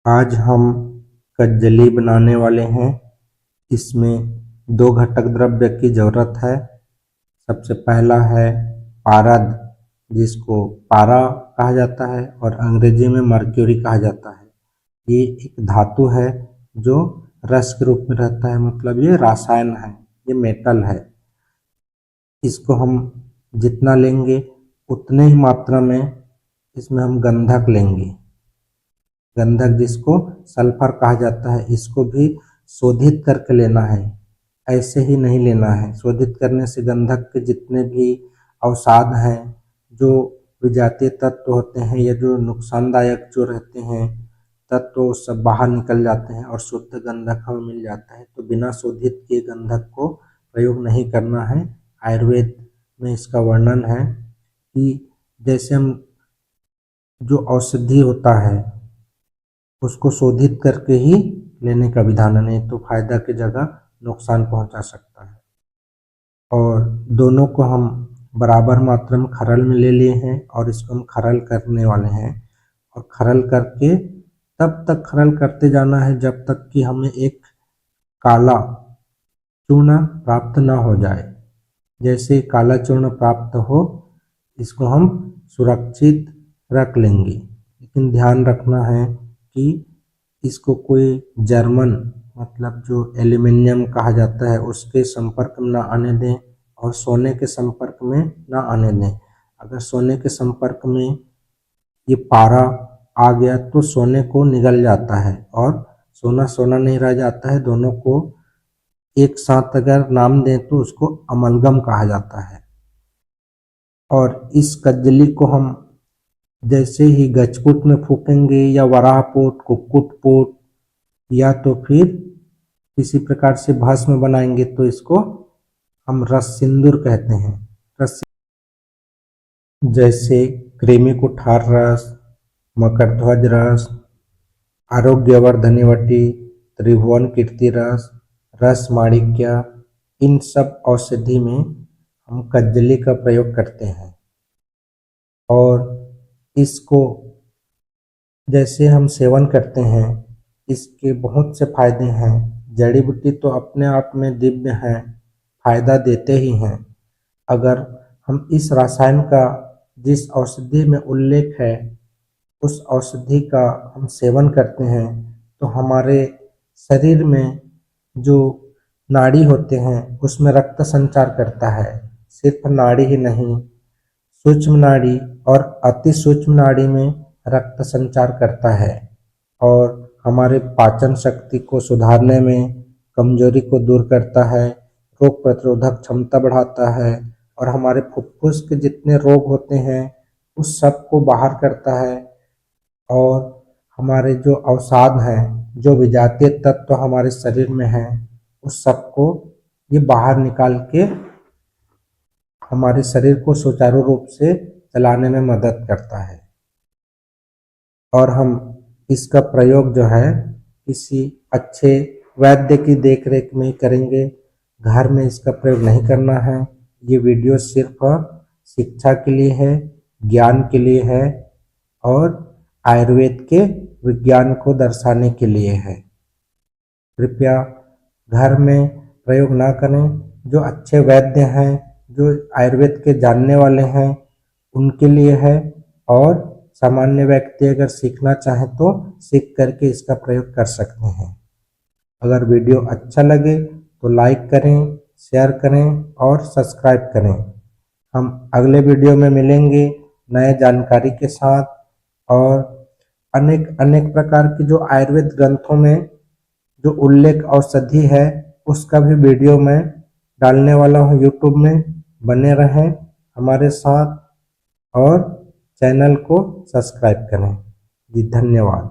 आज हम कज्जली बनाने वाले हैं। इसमें 2 घटक द्रव्य की ज़रूरत है। सबसे पहला है पारद, जिसको पारा कहा जाता है और अंग्रेजी में मर्क्यूरी कहा जाता है। ये एक धातु है जो रस के रूप में रहता है, मतलब ये रसायन है, ये मेटल है। इसको हम जितना लेंगे उतने ही मात्रा में इसमें हम गंधक लेंगे। गंधक जिसको सल्फर कहा जाता है, इसको भी शोधित करके लेना है, ऐसे ही नहीं लेना है। शोधित करने से गंधक के जितने भी अवसाद हैं, जो विजातीय तत्व होते हैं या जो नुकसानदायक जो रहते हैं तत्व, सब बाहर निकल जाते हैं और शुद्ध गंधक हमें मिल जाता है। तो बिना शोधित किए गंधक को प्रयोग नहीं करना है। आयुर्वेद में इसका वर्णन है कि जैसे हम जो औषधि होता है उसको शोधित करके ही लेने का विधान है, नहीं तो फायदा की जगह नुकसान पहुंचा सकता है। और दोनों को हम बराबर मात्रा में खरल में ले लिए हैं और इसको हम खरल करने वाले हैं। और खरल करके तब तक खरल करते जाना है जब तक कि हमें एक काला चूर्ण प्राप्त न हो जाए। जैसे काला चूर्ण प्राप्त हो, इसको हम सुरक्षित रख लेंगे। लेकिन ध्यान रखना है कि इसको कोई जर्मन, मतलब जो एल्यूमिनियम कहा जाता है, उसके संपर्क में ना आने दें और सोने के संपर्क में ना आने दें। अगर सोने के संपर्क में ये पारा आ गया तो सोने को निगल जाता है और सोना सोना नहीं रह जाता है। दोनों को एक साथ अगर नाम दें तो उसको अमलगम कहा जाता है। और इस कज्जली को हम जैसे ही गजकुट में फूकेंगे या वराहपोट, कुक्कुटपोट या तो फिर किसी प्रकार से भस्म बनाएंगे तो इसको हम रस सिंदूर कहते हैं। रस जैसे कृमि कुठार रस, मकरध्वज रस, आरोग्यवर्धनी वटी, त्रिभुवन कीर्ति रस, रस माणिक्य, इन सब औषधि में हम कज्जली का प्रयोग करते हैं। और इसको जैसे हम सेवन करते हैं, इसके बहुत से फायदे हैं। जड़ी बूटी तो अपने आप में दिव्य हैं, फायदा देते ही हैं। अगर हम इस रसायन का जिस औषधि में उल्लेख है उस औषधि का हम सेवन करते हैं तो हमारे शरीर में जो नाड़ी होते हैं उसमें रक्त संचार करता है। सिर्फ नाड़ी ही नहीं, सूक्ष्म नाड़ी और अति सूक्ष्म नाड़ी में रक्त संचार करता है और हमारे पाचन शक्ति को सुधारने में, कमजोरी को दूर करता है, रोग प्रतिरोधक क्षमता बढ़ाता है और हमारे फुफ्फुस के जितने रोग होते हैं उस सब को बाहर करता है। और हमारे जो अवसाद हैं, जो विजातीय तत्व हमारे शरीर में हैं, उस सब को ये बाहर निकाल के हमारे शरीर को सुचारू रूप से चलाने में मदद करता है। और हम इसका प्रयोग जो है किसी अच्छे वैद्य की देखरेख में करेंगे, घर में इसका प्रयोग नहीं करना है। ये वीडियो सिर्फ शिक्षा के लिए है, ज्ञान के लिए है और आयुर्वेद के विज्ञान को दर्शाने के लिए है। कृपया घर में प्रयोग ना करें। जो अच्छे वैद्य हैं, जो आयुर्वेद के जानने वाले हैं, उनके लिए है। और सामान्य व्यक्ति अगर सीखना चाहे तो सीख करके इसका प्रयोग कर सकते हैं। अगर वीडियो अच्छा लगे तो लाइक करें, शेयर करें और सब्सक्राइब करें। हम अगले वीडियो में मिलेंगे नए जानकारी के साथ और अनेक अनेक प्रकार की जो आयुर्वेद ग्रंथों में जो उल्लेख औषधि है उसका भी वीडियो मैं डालने वाला हूँ यूट्यूब में। बने रहें हमारे साथ और चैनल को सब्सक्राइब करें। जी धन्यवाद।